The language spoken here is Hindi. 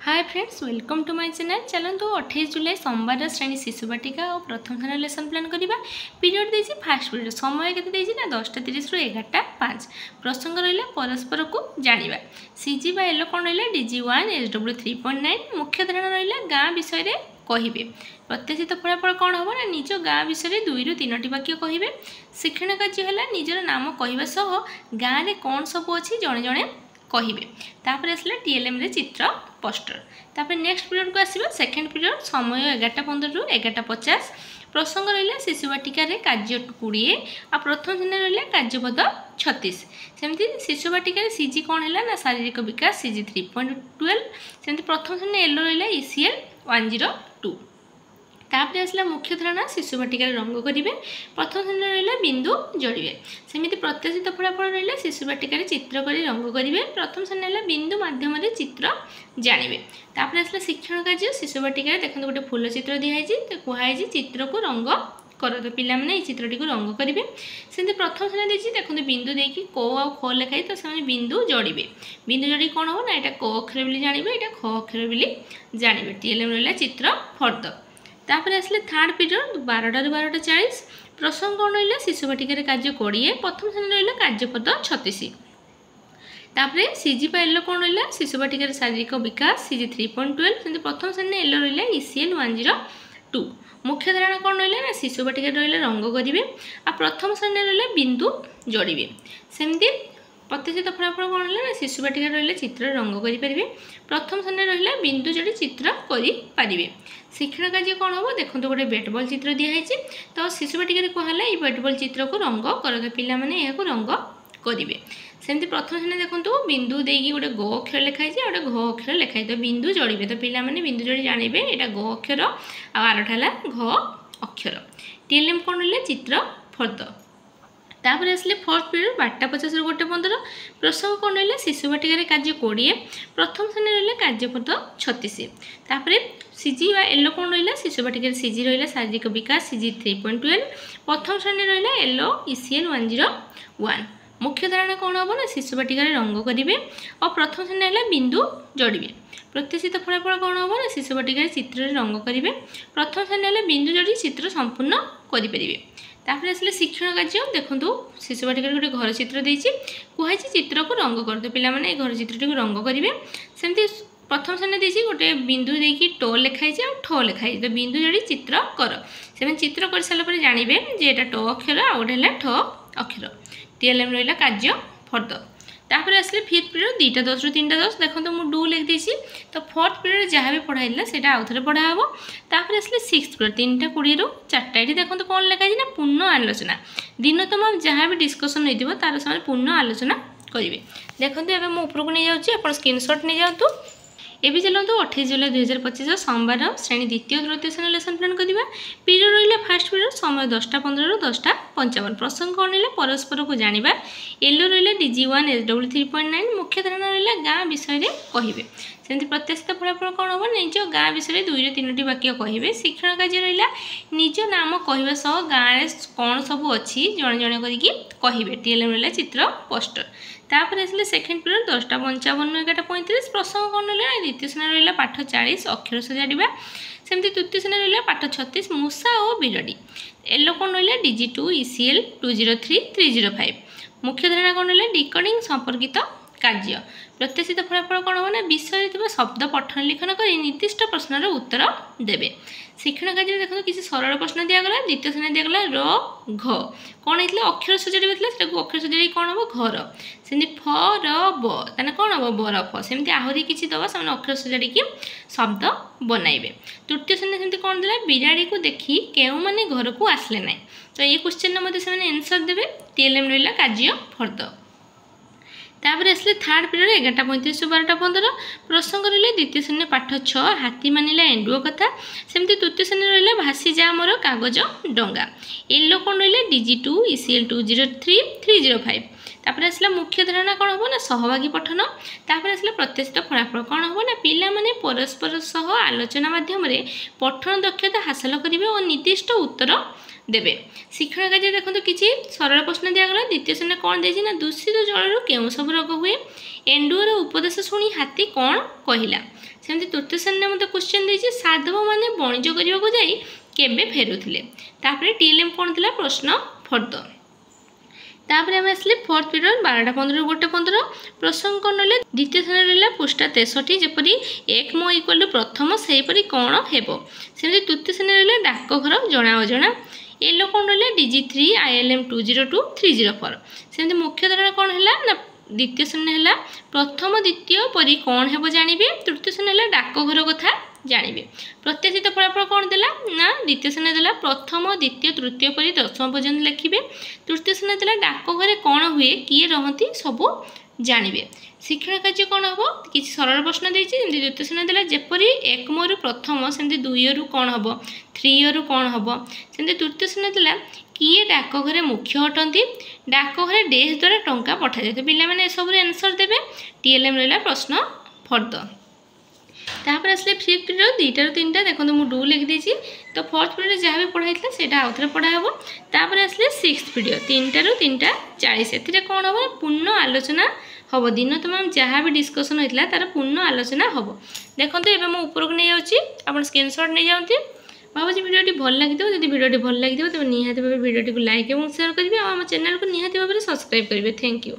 Hi friends, welcome to my channel. चलतु 28 जुलाई सोमवार श्रेणी शिशु बाटिका और प्रथम स्थान लेसन प्लान करवा। पीरियड देछि फास्ट पीरियड, समय केते देछि ना 10:30 रु 11:05। प्रसंग रहिला परस्पर को जानिबा। सीजी बा एलो कोन रहिला DG1 SW 3.9। मुख्य धारणा रहिला गाँ विषय रे कहिबे। प्रत्याशित फलाफल कौन हम ना निज गाँ विषय 2 ରୁ 3ଟି वाक्य कहिबे। शिक्षण कार्य है निजर नाम कहवा सह गाँव में कौन सब अच्छी जड़े जड़े कहिबे। तापर आसला TLM रे चित्र पोस्टर। तापर नेक्स्ट पीरियड को आसीबा सेकंड पीरियड, समय 11:15 ରୁ 11:50। प्रसंग रहिला शिशु बाटिका रे कार्य 20 आ प्रथम दिन रहिला कार्यपद 36। सेमती शिशु बाटिका रे सीजी कौन है ना शारीरिक विकास CG 3.12। सेमती प्रथम दिन एलो रहिला ECL 102। तापर आसला मुख्य धारणा शिशु बाटिका रंग करेंगे। प्रथम दिन रहा बिंदु जोड़े। सेमती प्रत्याशित फलाफल रहा शिशु बाटिका चित्र कर रंग करेंगे। प्रथम श्रेणी बिंदु मध्यम चित्र जानवे। तापर आसला शिक्षण कार्य शिशु बाटिका देखते गोटे फूल चित्र दिखाई कहुई चित्र को रंग कर तो पिला माने चित्रटी को रंग करेंगे। सेमती प्रथम श्रेणी देखिए देखते बिंदु देकी को आ ख लिखाई तो से बिंदु जोड़े। बिंदु जोड़ी कौन हो ना यहाँ क अक्षर बोली जानवे, यहाँ ख अक्षर बोली जानवे। TLM रहा चित्र फर्द। तापर आसले थर्ड पीरियड 12 ରୁ 12:40। प्रसंग कौन रहा शिशु बाटिका कार्य 20। प्रथम श्रेणी रहा कार्यपद 36। तापर सीजी पा एलो कौन रहा शिशु बाटिका शारीरिक विकास CG 3.12। सेमती प्रथम श्रेणी एलो रहा ECL 102। मुख्य धारणा कौन रहा ना शिशु बाटिका रहा रंग करेंगे आ प्रथम श्रेणी रहा बिंदु जोड़े। सेमती प्रत्याशित फलाफल कौन है ना शिशु बाटिका रहा चित्र रंग करेंगे। प्रथम श्रेणी रहा बिंदु जोड़ी चित्र करेंगे। शिक्षण कार्य कौन हम देखो गोटे बैट बॉल चित्र दिखाई तो शिशु बाटिका कहला ये बैट बॉल चित्र को रंग कर तो पिला माने यहाँ रंग करेंगे। सेमती प्रथम श्रेणी देखो बिंदु देकी गोटे ग अक्षर लिखाई गोटे घ अक्षर लिखाई तो बिंदु जोड़े तो पिला माने बिंदु जोड़ी जानवे यहाँ ग अक्षर आरटा है घ अक्षर। TLM कौन रहा चित्र फर्द। तापर आसले फोर्थ पीरियड 12:50 ରୁ 1:15। प्रसंग कौन रहा शिशु बाटिका कार्य 20। प्रथम श्रेणी रहा कार्यपद 36। तापर सीजी वा एलो कौन रहा शिशु बाटिका सीजी रहा शारीरिक विकास CG 3.12। प्रथम श्रेणी रहा एलो ECL 101। मुख्य धारणा कौन हम ना शिशु बाटिका रंग करेंगे और प्रथम श्रेणी रहा बिंदु जोड़े। प्रत्याशित फलाफल कौन हम ना शिशु बाटिका चित्र रंग करेंगे। प्रथम श्रेणी रहा बिंदु जोड़ी चित्र संपूर्ण करेंगे। तापर आसले शिक्षण कार्य देखो शिशु बाटिका गोटे घर चित्र देती कहुई चित्र को रंग कर तो पिला माने घर चित्रटी को रंग करेंगे। सेमती प्रथम श्रेणी देती गोटे बिंदु देकी टो लिखाई ठो लिखाई तो बिंदु जोड़ी चित्र कर से चित्र कर सारापर जानवे जे एटा टो अक्षर आ गोटे है ठो अक्षर। TLM रहा कार्य फर्द। तापर आसले फिफ्थ पीरियड 2:10 ରୁ 3:10। देखो तो मुझे 2 लिख देसी तो फोर्थ पीरियड जहाँ भी पढ़ाई से आउ थे पढ़ा हम। तापर आसले सिक्स पीरियड 3:20 ରୁ 4ଟା। ये देखो तो कौन लिखाई ना पूर्ण आलोचना। दिन तुम जहाँ भी डिस्कसन हो तार से पूर्ण आलोचना करेंगे। देखो ये मुझे उपरको नहीं जाऊँगी स्क्रीनशॉट नहीं जातु। एवं चलते 28 जुलाई 2025 सोमवार श्रेणी द्वितीय तृतीय श्रेणी लेसन प्लान करवा। पीरियड रहा फास्ट पीरियड, समय 10:15 ରୁ 10:55। प्रसंग कौन रहा परस्पर को जानिबा। एलो रहा DG1 SW 3.9। मुख्य धारणा रहा गाँ विषय कहिबे। सेमती प्रत्याशित फलाफल कौन हम निज गाँ विषय 2 ରୁ 3ଟି वाक्य कहिबे। शिक्षण कार्य रहा निज नाम कहवा सह गाँव कौन सब अच्छी जड़े जड़े करके कहिबे। TLM रहा चित्र पोस्टर। तापर आसले सेकेंड पीरियड 10:55 ରୁ 11:35। प्रसंग कौन रहा द्वितीय श्रेणी रहा पाठ 40 अक्षर सजाड़ा। सेमती तृतीय श्रेणी रहा पाठ 36 मूषा और बिरड़ी। एलो कौन रहा DG2 ECL 203 305। मुख्य धारणा कौन रहा डिकोडिंग संपर्कित कार्य। प्रत्याशित फलाफल कौन हम ना विषय शब्द पठन लिखन कर निर्दिष्ट प्रश्नर उत्तर देवे। शिक्षण कार्य देखो किसी सरल प्रश्न दिगला। द्वितीय श्रेणी दिगला र घ कौन होता अक्षर सजाड़ी अक्षर सजाड़ी कौन हम घर। सेमती फ र ब ताने कौन हम बरफ। सेमती आहरी किसी दबा से अक्षर सजाड़ी शब्द बनइबे। तृतीय श्रेणी सेमती कौन देला बिराड़ी को देखी केउ माने घर को आसले ना तो ये क्वेश्चन मध्य से आंसर देवे। TLM रहा कार्य फर्द। तापर आसले थर्ड पीरियड 11:35 ରୁ 12:15। प्रसंग रहा द्वितीय श्रेणी पाठ 6 हाथी मानिला एंडुओ कथा। सेमती तृतीय श्रेणी रहा भासी जा मोर कागज डंगा। एलो कौन रहा DG2 ECL 203 305। तापर आसला मुख्य धारणा कौन हम ना सहभागी पठन तापर आसला प्रत्याशित फलाफल कौन हम ना पिला माने परस्पर सह आलोचना माध्यम पठन दक्षता हासिल करेंगे और निर्दिष्ट उत्तर देवे। शिक्षण कार्य देखो किसी सरल प्रश्न दिगला द्वितीय श्रेणी कौन देती ना दूषित जलू क्यों सब रोग हुए एंडुअर उपदेश शुणी हाथी कौन कहला सेमती तृतीय श्रेणी मतलब क्वेश्चन देती साधव मैंने वाणिज्य करने को जाई केबे फेरुथिले तापर टीएलएम कौन थिला प्रश्न फर्द तापर आम आसले फोर्थ पीरियड 12:15 1:15 प्रसंग कौन ना द्वितीय श्रेणी रहा पृष्ठा 63 जपरी एक मो इक्वल टू प्रथम सेपरी कौन हेबो सेमती तृतीय श्रेणी रहा डाकघर जना अजना एलो कौन रहा DG3 ILM 202 304 सेमती मुख्य धारणा कौन है ना द्वितीय श्रेणी है प्रथम द्वितीय परी कौन हेबो जानिबे तृतीय श्रेणी है डाकघर कथा जानिबे। प्रत्याशित फलाफल कौन देला ना द्वितीय श्रेणी देला प्रथम द्वितीय तृतीय परी दशम पर्यंत लिखिबे तृतीय श्रेणी देला डाकघरे कौन हुए किए रहती सबू जानिबे। शिक्षण कार्य कौन हम किसी सरल प्रश्न देती द्वितीय श्रेणी देला जेपरी एक मो प्रथम सेमती 2 रु कौन हम 3 रु कौन हम सेमती तृतीय श्रेणी देला किए डाकघरे मुख्य अटंती डाकघरे डेश द्वारा टंका पठा जाए तो पिला सब आंसर देवे टीएलएम रहा प्रश्न फर्द तापर आसले फिफ्थ पीरियड 2 ରୁ 3टा देखो मुझे डू लिखिदी तो फोर्थ पीरियड जहाँ भी पढ़ाई से आउे पढ़ा हम तापर आसले सिक्स्थ पीरियड 3टा ରୁ 3:40 से कौन हम पूर्ण आलोचना हम दिन तमाम जहाँ भी डिस्कसन होता तार पूर्ण आलोचना हम देखो ये मुझे ऊपर को नहीं जाऊँगी स्क्रीनशॉट नहीं जाऊँगी भावी भिडियोटी भल लगी जब भिडियोटी भल लगी तेज निहाती भाव भिडियोटी को लाइक और शेयर करेंगे और चैनल को निहाती भाव सब्सक्राइब करेंगे। Thank you.